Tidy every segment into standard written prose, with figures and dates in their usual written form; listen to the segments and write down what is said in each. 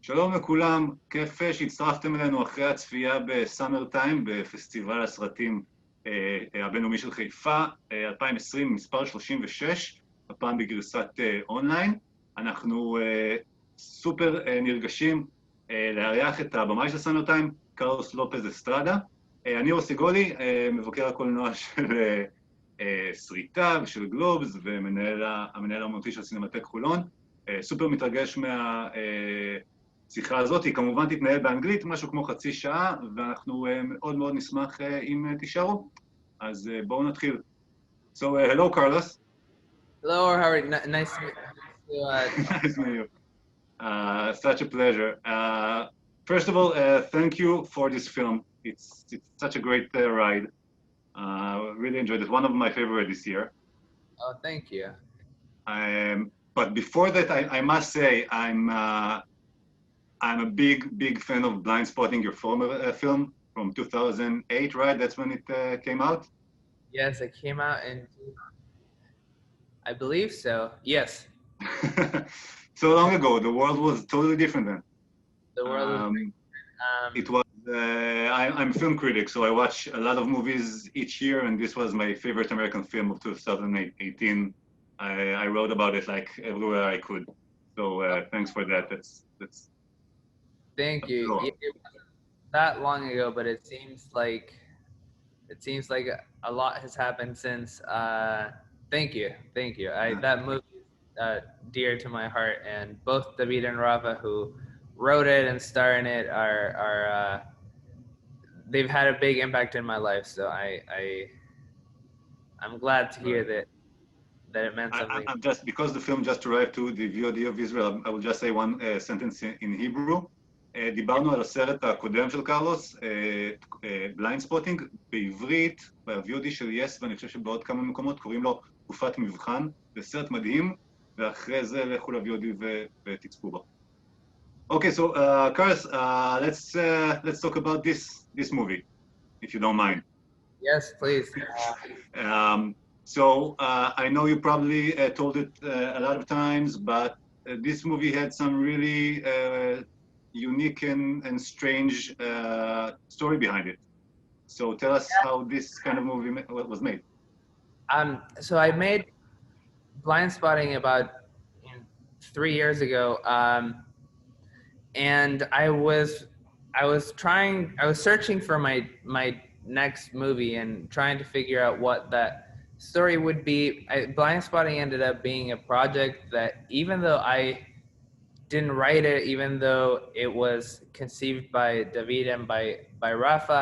שלום לכולם, כיף שהצטרפתם אלינו אחרי הצפייה בסאמרטיים, בפסטיבל הסרטים הבינלאומי של חיפה, 2020, מספר 36, הפעם בגרסת אונליין. אנחנו סופר נרגשים לארח את הבמאי של סאמרטיים, קרלוס לופז אסטרדה. אני רוסי גולי, מבקר הקולנוע של סריטה ושל גלובס, ומנהל האמנותי של סינמטק חולון. סופר מתרגש שיחה הזאת, היא כמובן תתנהל באנגלית, משהו כמו חצי שעה, ואנחנו מאוד מאוד נשמח אם תישארו. אז בואו נתחיל. So, hello, Carlos. Hello, Howard. Nice to meet you. Nice to meet you. Such a pleasure. First of all, thank you for this film. It's such a great ride. Really enjoyed it. One of my favorite this year. Oh, thank you. But before that, I must say I'm a big fan of Blind Spotting, your former film from 2008, right? That's when it came out? Yes, it came out in, I believe so. Yes. So long ago, the world was totally different then. The world was It was, I'm a film critic, so I watch a lot of movies each year, and this was my favorite American film of 2018. I wrote about it like everywhere I could. So thanks for that. That's Thank you. It wasn't that long ago, but it seems like a lot has happened since. Thank you. That movie is dear to my heart, and both David and Rava, who wrote it and star in it, are they've had a big impact in my life. So I'm glad to hear that it meant something. I'm just because the film just arrived to the VOD of Israel. I will just say one sentence in Hebrew. דיברנו על הסרט הקודם של קרלוס, בליינד ספוטינג, בעברית, ב-VOD של יס, ואני חושב שבעוד כמה מקומות קוראים לו תקופת מבחן. זה סרט מדהים, ואחרי זה לכו ל-VOD ותצפו בו. Okay, so Carlos, let's talk about this movie, if you don't mind. Yes, please. So I know you probably told it a lot of times, but this movie had some really unique and strange story behind it. So tell us how this kind of movie was made. So I made Blind Spotting about 3 years ago, and I was searching for my next movie and trying to figure out what that story would be. Blind Spotting ended up being a project that, even though I didn't write it, even though it was conceived by David and by Rafa,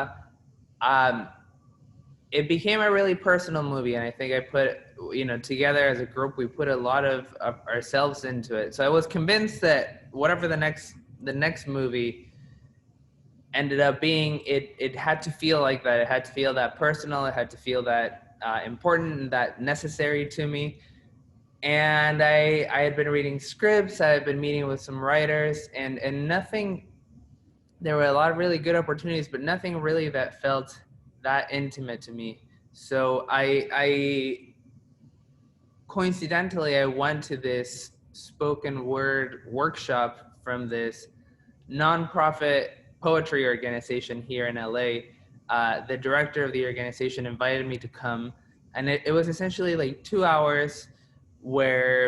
it became a really personal movie, and I think I put, together as a group, we put a lot of ourselves into it. So I was convinced that whatever the next movie ended up being, it had to feel like that. It had to feel that personal. It had to feel that important and that necessary to me. And I had been reading scripts, I had been meeting with some writers, and nothing, there were a lot of really good opportunities, but nothing really that felt that intimate to me. So I coincidentally, I went to this spoken word workshop from this nonprofit poetry organization here in LA. The director of the organization invited me to come, and it was essentially like 2 hours where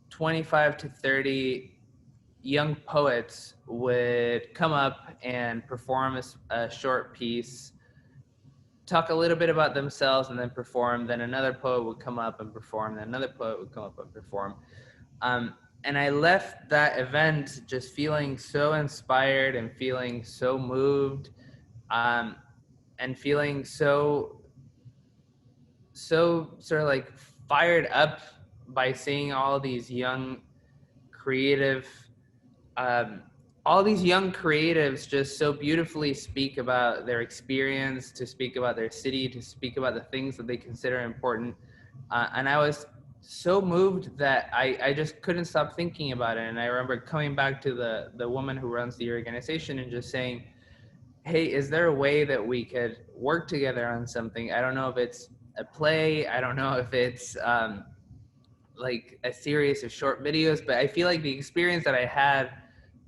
25 to 30 young poets would come up and perform a short piece, talk a little bit about themselves, and then perform. Then another poet would come up and perform, then another poet would come up and perform. And I left that event just feeling so inspired and feeling so moved, and feeling so sort of like fired up by seeing all these young creatives just so beautifully speak about their experience, to speak about their city, to speak about the things that they consider important. And I was so moved that I just couldn't stop thinking about it. And I remember coming back to the woman who runs the organization and just saying, hey, is there a way that we could work together on something? I don't know if it's a play, I don't know if it's like a series of short videos, but I feel like the experience that I had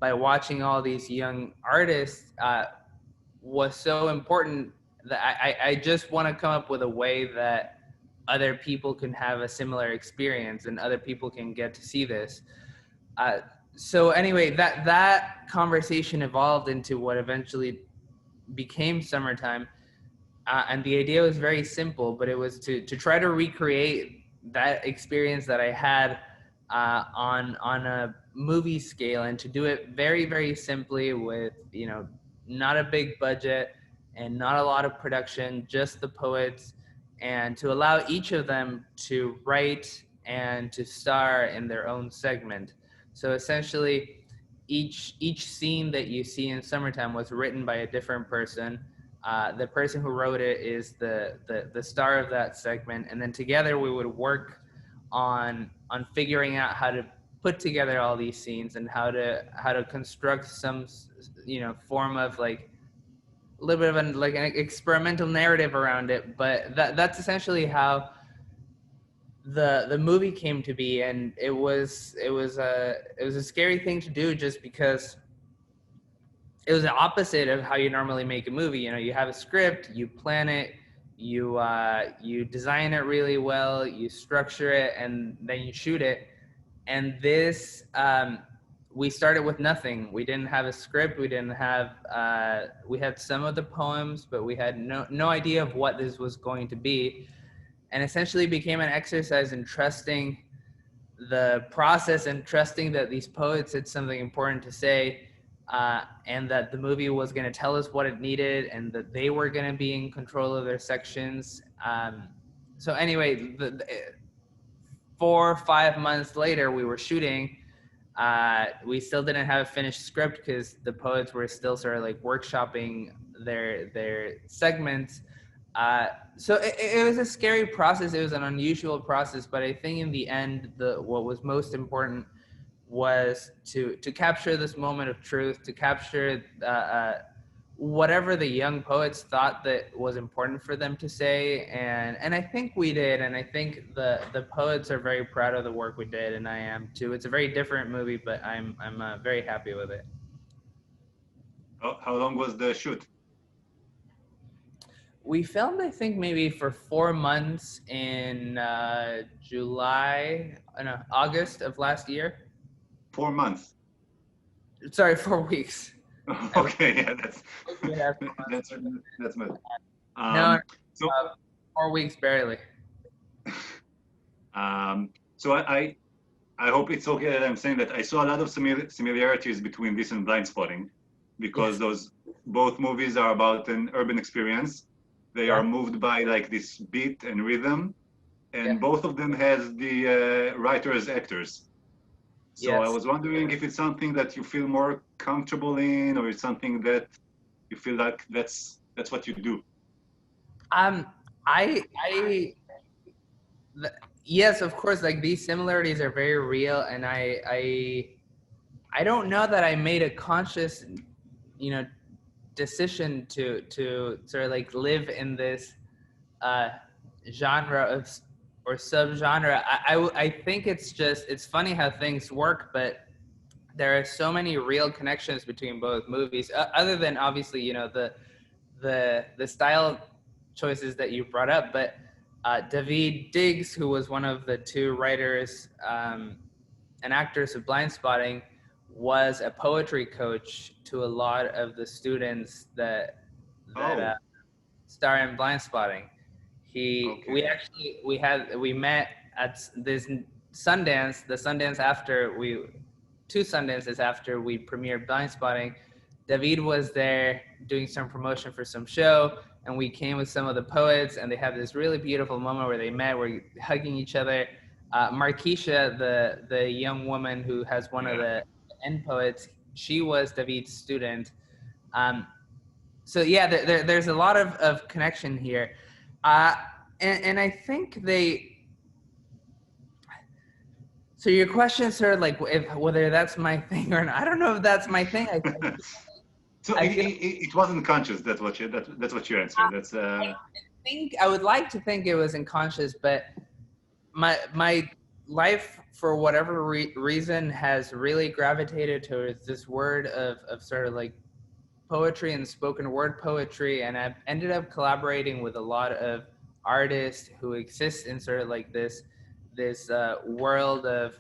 by watching all these young artists was so important that I just want to come up with a way that other people can have a similar experience and other people can get to see this. So anyway, that conversation evolved into what eventually became Summertime. And the idea was very simple, but it was to try to recreate that experience that I had on a movie scale, and to do it very, very simply with, you know, not a big budget and not a lot of production, just the poets, and to allow each of them to write and to star in their own segment. So essentially, each scene that you see in Summertime was written by a different person. The person who wrote it is the star of that segment, and then together we would work on figuring out how to put together all these scenes and how to construct some, you know, form of like a little bit of an experimental narrative around it. But that's essentially how the movie came to be, and it was a scary thing to do, just because it was the opposite of how you normally make a movie. You know, you have a script, you plan it, you design it really well, you structure it, and then you shoot it. And this, we started with nothing. We didn't have a script. We didn't have. We had some of the poems, but we had no idea of what this was going to be, and essentially became an exercise in trusting the process and trusting that these poets had something important to say. And that the movie was going to tell us what it needed, and that they were going to be in control of their sections. So anyway, 4 or 5 months later, we were shooting. We still didn't have a finished script because the poets were still sort of like workshopping their segments. So it was a scary process. It was an unusual process, but I think in the end, what was most important was to capture this moment of truth, to capture whatever the young poets thought that was important for them to say, and I think we did, and I think the poets are very proud of the work we did, and I am too. It's a very different movie, but I'm very happy with it. How long was the shoot? We filmed, I think, maybe for 4 months in August of last year. 4 months. Sorry, 4 weeks. Okay, yeah, that's mad. No, so 4 weeks barely. So I hope it's okay that I'm saying that I saw a lot of similarities between this and Blind Spotting, because Yes. both movies are about an urban experience. They are moved by like this beat and rhythm, and both of them has the writers actors. So I was wondering if it's something that you feel more comfortable in, or it's something that you feel like that's what you do. Yes, of course. Like, these similarities are very real, and I don't know that I made a conscious, you know, decision to sort of like live in this genre of or subgenre. I think it's funny how things work, but there are so many real connections between both movies, other than obviously, you know, the style choices that you brought up. But David Diggs, who was one of the two writers and actors of Blind Spotting, was a poetry coach to a lot of the students that star in Blind Spotting. We met at this Sundance, the Sundance after two Sundances after we premiered Blind Spotting. David was there doing some promotion for some show, and we came with some of the poets, and they had this really beautiful moment where they met, were hugging each other. Marquisha, the young woman who has one of the end poets, she was David's student. So yeah, there's a lot of connection here. And I think so your question, sir, like whether that's my thing or not, I don't know if that's my thing. So it wasn't conscious. That's what you answered. I would like to think it was unconscious, but my life, for whatever reason, has really gravitated towards this word of sort of like poetry and spoken word poetry, and I've ended up collaborating with a lot of artists who exist in sort of like this world of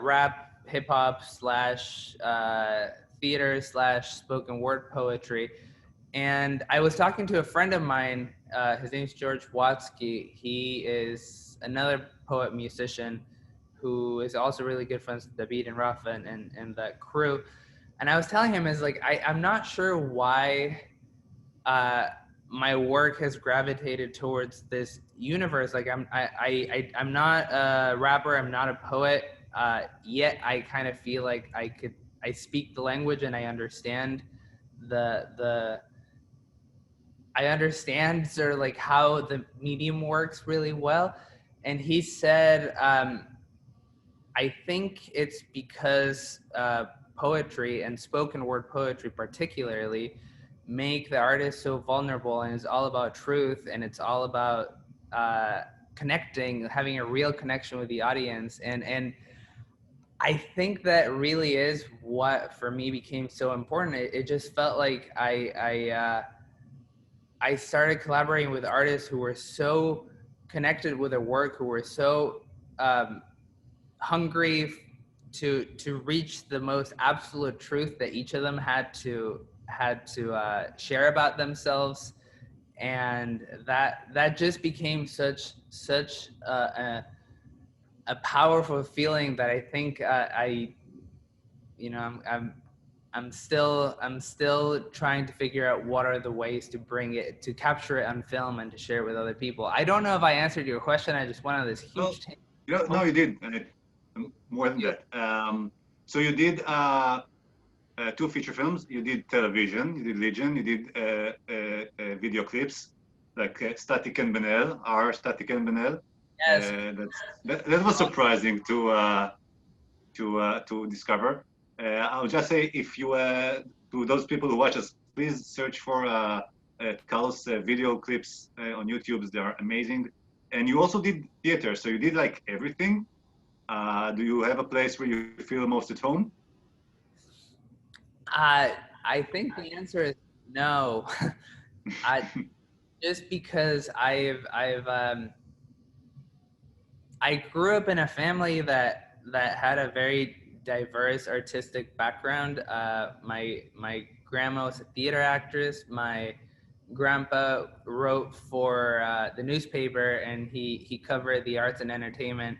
rap, hip hop slash theater slash spoken word poetry. And I was talking to a friend of mine. His name's George Watsky. He is another poet musician who is also really good friends with David and Rafa and that crew. And I was telling him, is like, I'm not sure why my work has gravitated towards this universe. Like I'm not a rapper, I'm not a poet, yet I kind of feel like I speak the language and I understand I understand sort of like how the medium works really well. And he said, I think it's because poetry and spoken word poetry particularly make the artist so vulnerable, and it's all about truth, and it's all about connecting, having a real connection with the audience. And I think that really is what for me became so important. It just felt like I started collaborating with artists who were so connected with their work, who were so hungry to reach the most absolute truth that each of them had to share about themselves, and that just became such a powerful feeling that I think I'm still trying to figure out what are the ways to bring it, to capture it on film and to share it with other people. I don't know if I answered your question. I just went on this huge tangent. No, you did. More than that. So you did 2 feature films. You did television. You did Legion. You did video clips like Static and Benel, our Static and Benel. Yes. That was surprising to discover. I'll just say, if you to those people who watch us, please search for Carl's video clips on YouTube. They are amazing. And you also did theater, so you did like everything. Do you have a place where you feel most at home? I think the answer is no. Just because I grew up in a family that had a very diverse artistic background. My grandma was a theater actress. My grandpa wrote for the newspaper, and he covered the arts and entertainment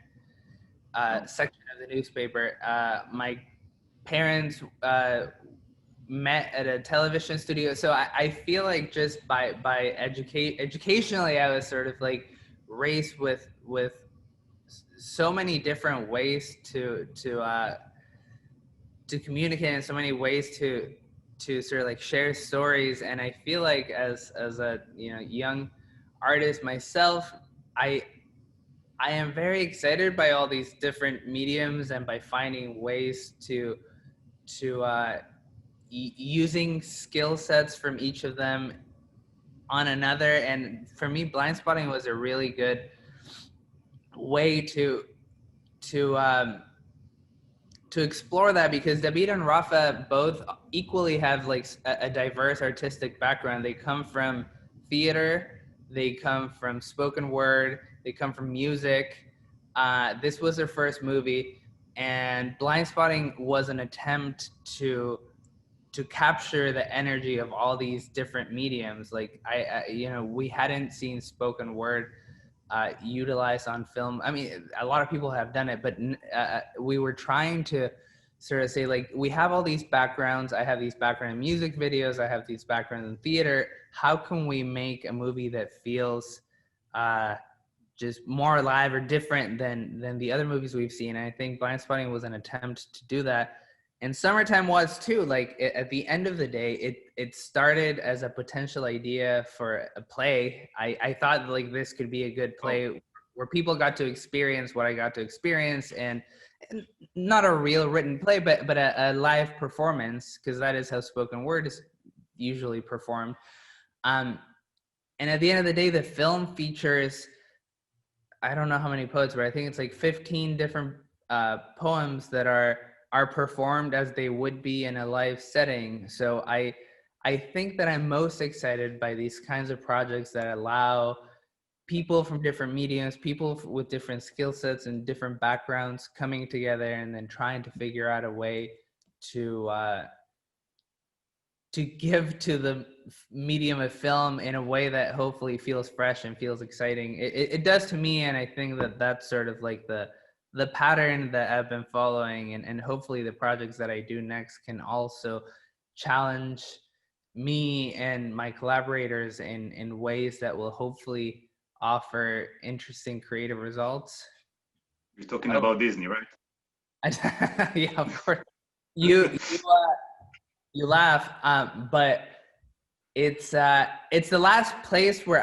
section of the newspaper. My parents met at a television studio, so I feel like just by educationally, I was sort of like raised with so many different ways to communicate, and so many ways to sort of like share stories. And I feel like as a young artist myself, I am very excited by all these different mediums, and by finding ways to using skill sets from each of them on another. And for me, blind spotting was a really good way to explore that, because David and Rafa both equally have like a diverse artistic background. They come from theater, they come from spoken word, they come from music. This was their first movie, and blind spotting was an attempt to capture the energy of all these different mediums. Like we hadn't seen spoken word utilized on film. I mean, a lot of people have done it, but we were trying to sort of say, like, we have all these backgrounds. I have these background in music videos. I have these backgrounds in theater. How can we make a movie that feels just more alive or different than the other movies we've seen? And I think Blind Spotting was an attempt to do that. And Summertime was too. Like, at the end of the day, it started as a potential idea for a play. I thought like this could be a good play where people got to experience what I got to experience, and not a real written play, but a live performance, because that is how spoken word is usually performed. And at the end of the day, the film features I don't know how many poets, but I think it's like 15 different poems that are performed as they would be in a live setting. So I think that I'm most excited by these kinds of projects that allow people from different mediums, people with different skill sets and different backgrounds coming together and then trying to figure out a way to give to the medium of film in a way that hopefully feels fresh and feels exciting. It does to me, and I think that that's sort of like the pattern that I've been following, and hopefully the projects that I do next can also challenge me and my collaborators in ways that will hopefully offer interesting creative results. You're talking about Disney, right? Yeah, of course. You laugh, but it's the last place where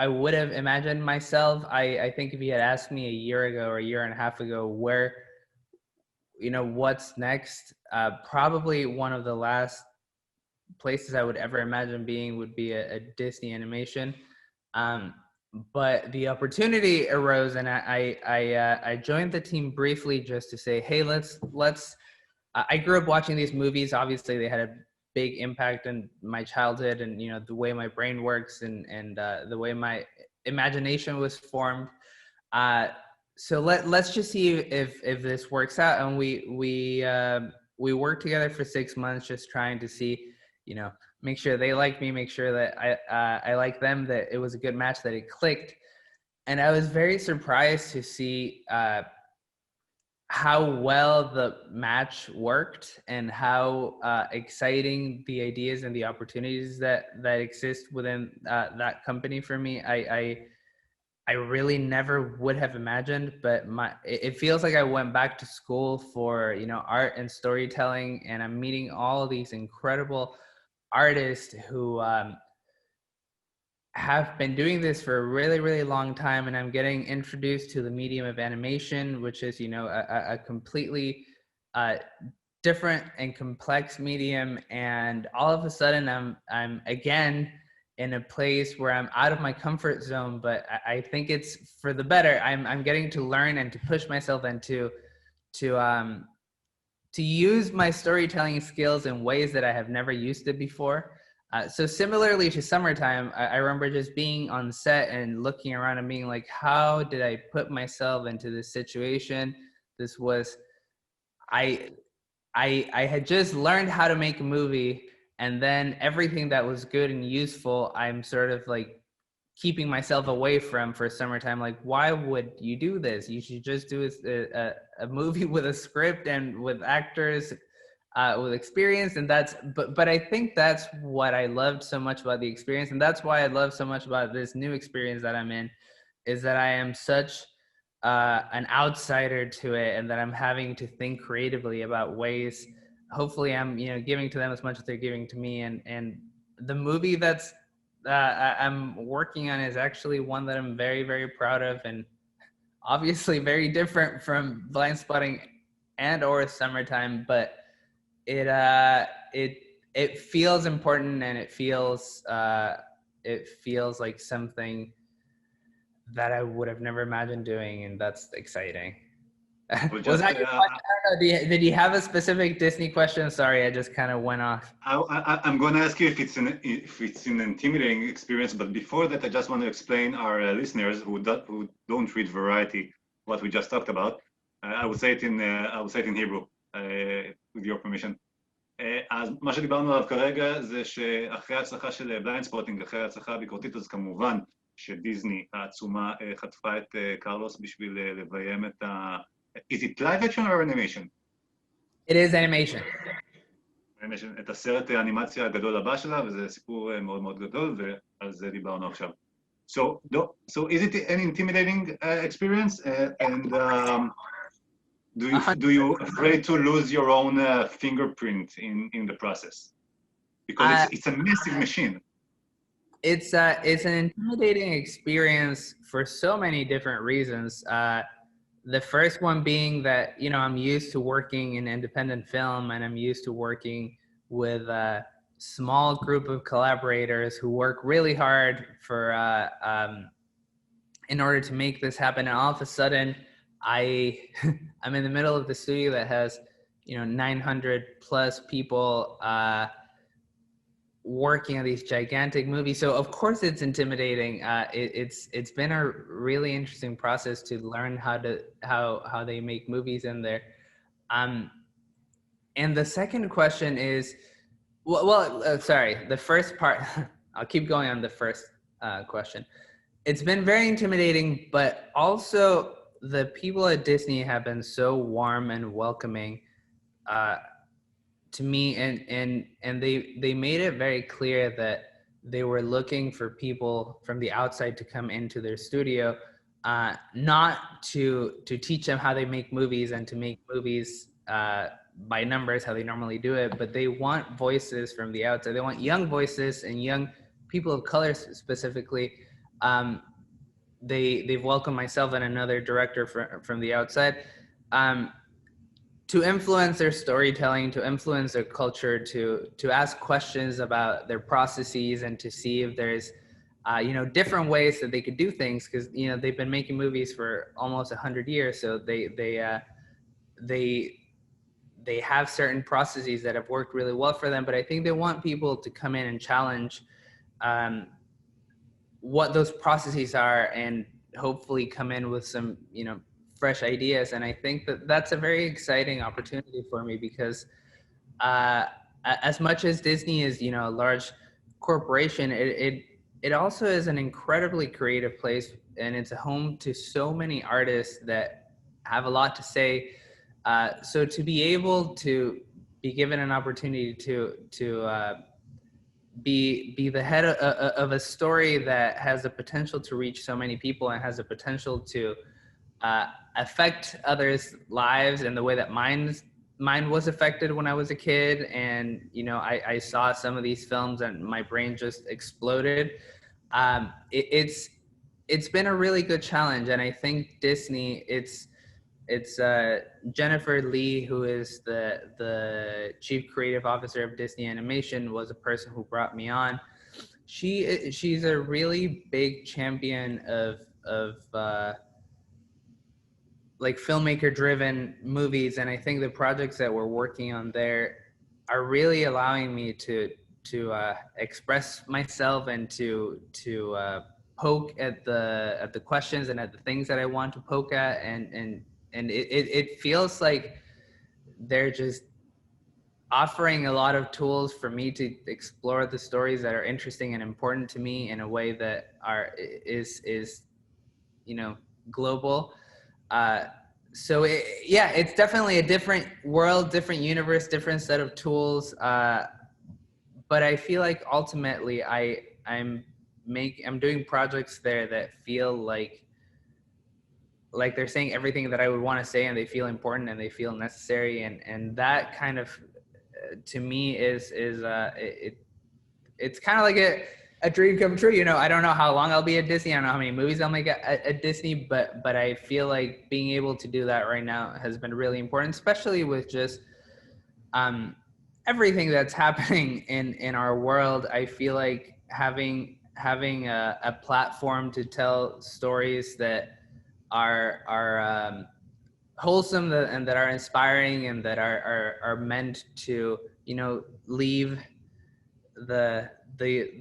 I would have imagined myself. I think if you had asked me a year ago or a year and a half ago where, what's next, probably one of the last places I would ever imagine being would be a Disney animation. But the opportunity arose, and I joined the team briefly just to say, hey, let's. I grew up watching these movies. Obviously, they had a big impact on my childhood, and the way my brain works, and the way my imagination was formed. So let's just see if this works out. And we worked together for 6 months, just trying to see, make sure they like me, make sure that I like them, that it was a good match, that it clicked. And I was very surprised to see how well the match worked and how exciting the ideas and the opportunities that exist within that company for me. I really never would have imagined, but it feels like I went back to school for art and storytelling, and I'm meeting all of these incredible artists who have been doing this for a really, really long time, and I'm getting introduced to the medium of animation, which is, a completely different and complex medium. And all of a sudden, I'm again in a place where I'm out of my comfort zone, but I think it's for the better. I'm getting to learn and to push myself and to use my storytelling skills in ways that I have never used it before. So similarly to Summertime, I remember just being on set and looking around and being like, how did I put myself into this situation? This was, I had just learned how to make a movie, and then everything that was good and useful, I'm sort of like keeping myself away from for Summertime. Like, why would you do this? You should just do a movie with a script and with actors with experience. And but I think that's what I loved so much about the experience, and that's why I love so much about this new experience that I'm in, is that I am such an outsider to it, and that I'm having to think creatively about ways. Hopefully, I'm giving to them as much as they're giving to me, and the movie that's I'm working on is actually one that I'm very, very proud of, and obviously very different from Blind Spotting and or Summertime, but it feels important, and it feels like something that I would have never imagined doing, and that's exciting. Was that your question? I don't know. Did you have a specific Disney question? Sorry, I just kind of went off. I'm going to ask you if it's an intimidating experience, but before that, I just want to explain our listeners who don't read Variety what we just talked about. I will say it in Hebrew, with your permission. אז מה שדיברנו עליו כרגע זה שאחרי ההצלחה של בליינד ספוטינג, אחרי ההצלחה הביקורתית, אז כמובן שדיזני העצומה חטפה את קרלוס בשביל לביים את ה... Is it live action or animation? It is animation. את הסרט האנימציה הגדול הבא שלה, וזה סיפור מאוד מאוד גדול, ועל זה דיברנו עכשיו. So is it an intimidating experience? And do you afraid to lose your own fingerprint in the process? Because it's a massive machine. It's an intimidating experience for so many different reasons. The first one being that, I'm used to working in independent film, and I'm used to working with a small group of collaborators who work really hard for in order to make this happen. And all of a sudden, I'm in the middle of the studio that has, 900 plus people working on these gigantic movies. So of course it's intimidating. It's been a really interesting process to learn how they make movies in there. And the second question is, sorry, the first part, I'll keep going on the first question. It's been very intimidating, but also the people at Disney have been so warm and welcoming to me, and they made it very clear that they were looking for people from the outside to come into their studio, not to teach them how they make movies and to make movies by numbers, how they normally do it, but they want voices from the outside. They want young voices and young people of color specifically. They've welcomed myself and another director from the outside to influence their storytelling, to influence their culture, to ask questions about their processes, and to see if there's different ways that they could do things, because they've been making movies for almost 100 years, so they have certain processes that have worked really well for them. But I think they want people to come in and challenge what those processes are, and hopefully come in with some fresh ideas. And I think that that's a very exciting opportunity for me, because as much as Disney is a large corporation, it also is an incredibly creative place, and it's a home to so many artists that have a lot to say. So to be able to be given an opportunity to be the head of a story that has the potential to reach so many people and has the potential to affect others' lives in the way that mine was affected when I was a kid. And I saw some of these films and my brain just exploded. It's been a really good challenge, and I think Disney, it's Jennifer Lee, who is the chief creative officer of Disney Animation, was a person who brought me on. She's a really big champion of like filmmaker driven movies, and I think the projects that we're working on there are really allowing me to express myself and to poke at the questions and at the things that I want to poke at, and it feels like they're just offering a lot of tools for me to explore the stories that are interesting and important to me in a way that is global. So it's definitely a different world, different universe, different set of tools. But I feel like ultimately I'm doing projects there that feel like they're saying everything that I would want to say, and they feel important and they feel necessary, and that kind of to me is it's kind of like a dream come true. I don't know how long I'll be at Disney. I don't know how many movies I'll make at Disney, but I feel like being able to do that right now has been really important, especially with just everything that's happening in our world. I feel like having a platform to tell stories that are wholesome and that are inspiring and that are meant to leave the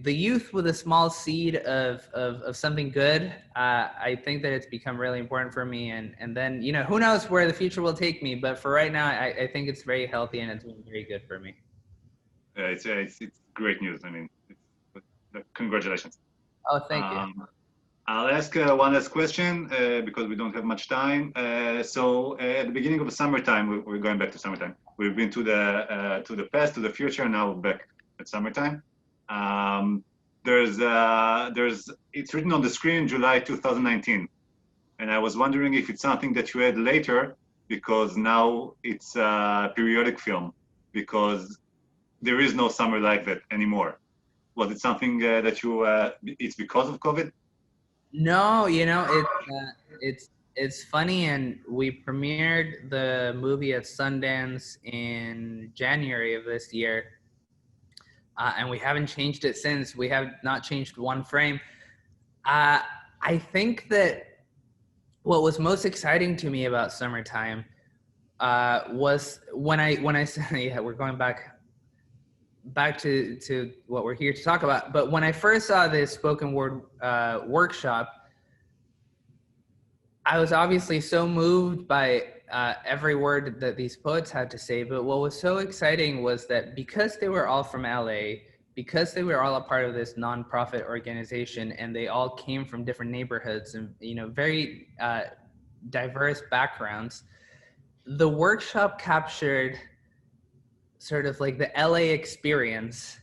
youth with a small seed of something good. I think that it's become really important for me, and then who knows where the future will take me, but for right now I think it's very healthy and it's been very good for me. Yeah, it's great news. I mean, congratulations. Oh, thank you. I'll ask one last question because we don't have much time. So at the beginning of the summertime, we're going back to summertime. We've been to the past, to the future, now we're back at summertime. It's written on the screen July 2019, and I was wondering if it's something that you had later, because now it's a periodic film, because there is no summer like that anymore. Was it something that it's because of COVID? No, it's funny, and we premiered the movie at Sundance in January of this year, and we haven't changed it since. We have not changed one frame. I think that what was most exciting to me about Summertime was when I said, yeah, we're going back to what we're here to talk about. But when I first saw this spoken word workshop, I was obviously so moved by every word that these poets had to say. But what was so exciting was that because they were all from LA, because they were all a part of this nonprofit organization, and they all came from different neighborhoods and very diverse backgrounds, the workshop captured sort of like the LA experience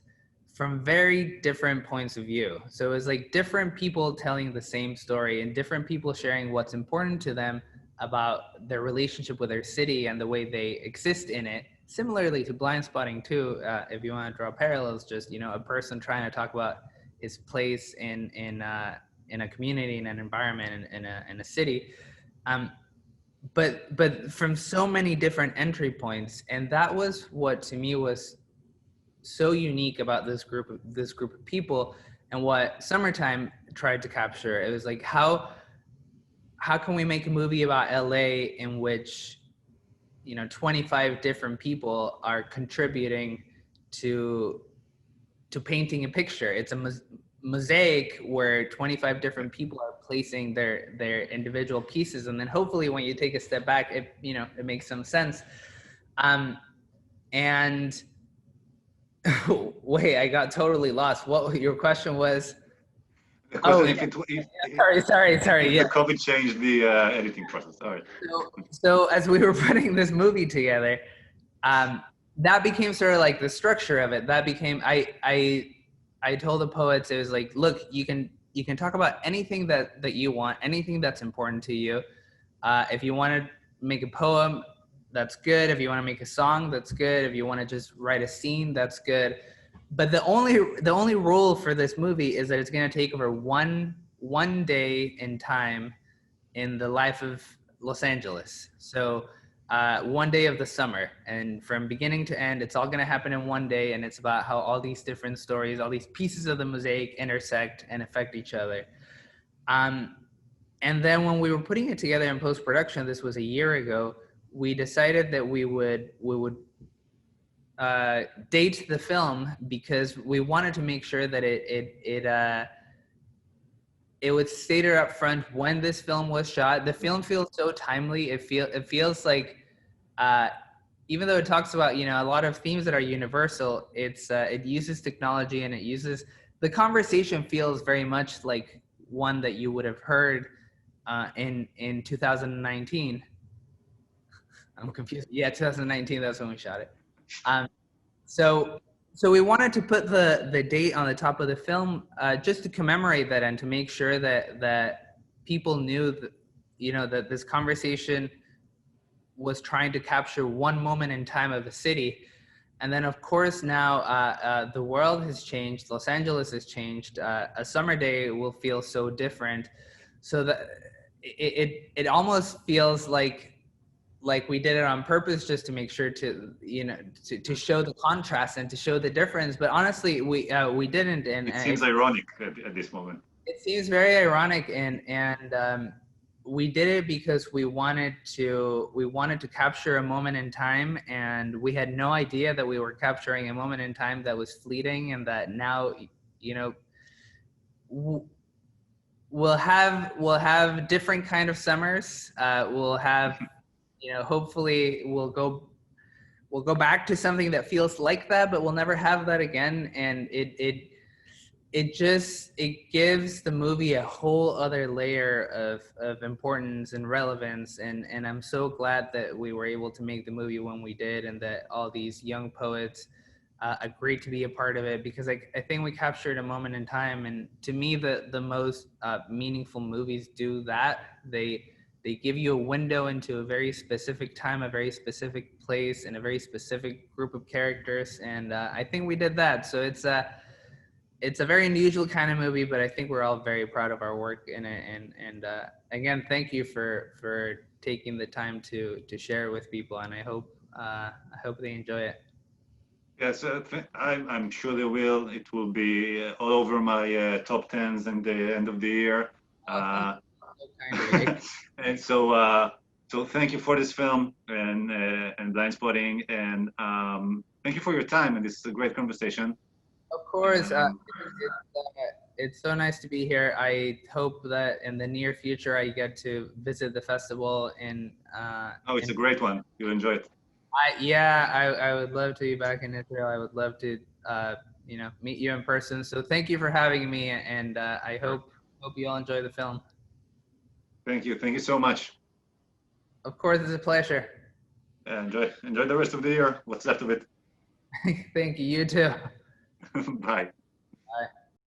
from very different points of view. So it was like different people telling the same story and different people sharing what's important to them about their relationship with their city and the way they exist in it. Similarly to Blind Spotting too, if you want to draw parallels, just a person trying to talk about his place in a community, in an environment, in a city. But from so many different entry points, and that was what to me was so unique about this group of people, and what Summertime tried to capture. It was like, how can we make a movie about LA in which 25 different people are contributing to painting a picture? It's a mosaic where 25 different people are placing their individual pieces, and then hopefully when you take a step back, it makes some sense. And wait, I got totally lost. What your question was? The question, Sorry. If Yeah. the COVID changed the editing process. All right. So as we were putting this movie together, that became sort of like the structure of it. That became I told the poets, it was like, look, you can talk about anything that you want, anything that's important to you. If you want to make a poem, that's good. If you want to make a song, that's good. If you want to just write a scene, that's good. But the only rule for this movie is that it's going to take over one day in time in the life of Los Angeles. So one day of the summer, and from beginning to end, it's all going to happen in one day, and it's about how all these different stories, all these pieces of the mosaic intersect and affect each other. And then when we were putting it together in post-production, this was a year ago, we decided that we would date the film because we wanted to make sure that it was stated up front when this film was shot. The film feels so timely. It feels like, even though it talks about a lot of themes that are universal, it uses technology, and the conversation feels very much like one that you would have heard in 2019. I'm confused. Yeah, 2019. That's when we shot it. So we wanted to put the date on the top of the film just to commemorate that, and to make sure that people knew that that this conversation was trying to capture one moment in time of a city. And then of course now the world has changed, Los Angeles has changed. A summer day will feel so different, so that it almost feels like we did it on purpose, just to make sure to to show the contrast and to show the difference. But honestly, we didn't. And it seems ironic at this moment. It seems very ironic, and we did it because we wanted to capture a moment in time, and we had no idea that we were capturing a moment in time that was fleeting, and that now we'll have different kind of summers. We'll have hopefully we'll go back to something that feels like that, but we'll never have that again. And it gives the movie a whole other layer of importance and relevance. And I'm so glad that we were able to make the movie when we did, and that all these young poets agreed to be a part of it, because I think we captured a moment in time. And to me, the most meaningful movies do that. They give you a window into a very specific time, a very specific place, and a very specific group of characters. And I think we did that. So it's a very unusual kind of movie, but I think we're all very proud of our work in it. And again, thank you for taking the time to share it with people. And I hope they enjoy it. Yes, I'm sure they will. It will be all over my top 10s and the end of the year. Oh, thank you. So kind of you. And so thank you for this film and Blind Spotting, and thank you for your time. And this is a great conversation. Of course, Um, it's so nice to be here. I hope that in the near future I get to visit the festival it's a great one. You'll enjoy it. I would love to be back in Israel. I would love to meet you in person. So thank you for having me, and I hope you all enjoy the film. Thank you. Thank you so much. Of course, it's a pleasure. Enjoy the rest of the year. What's left of it. Thank you. You too. Bye. Bye.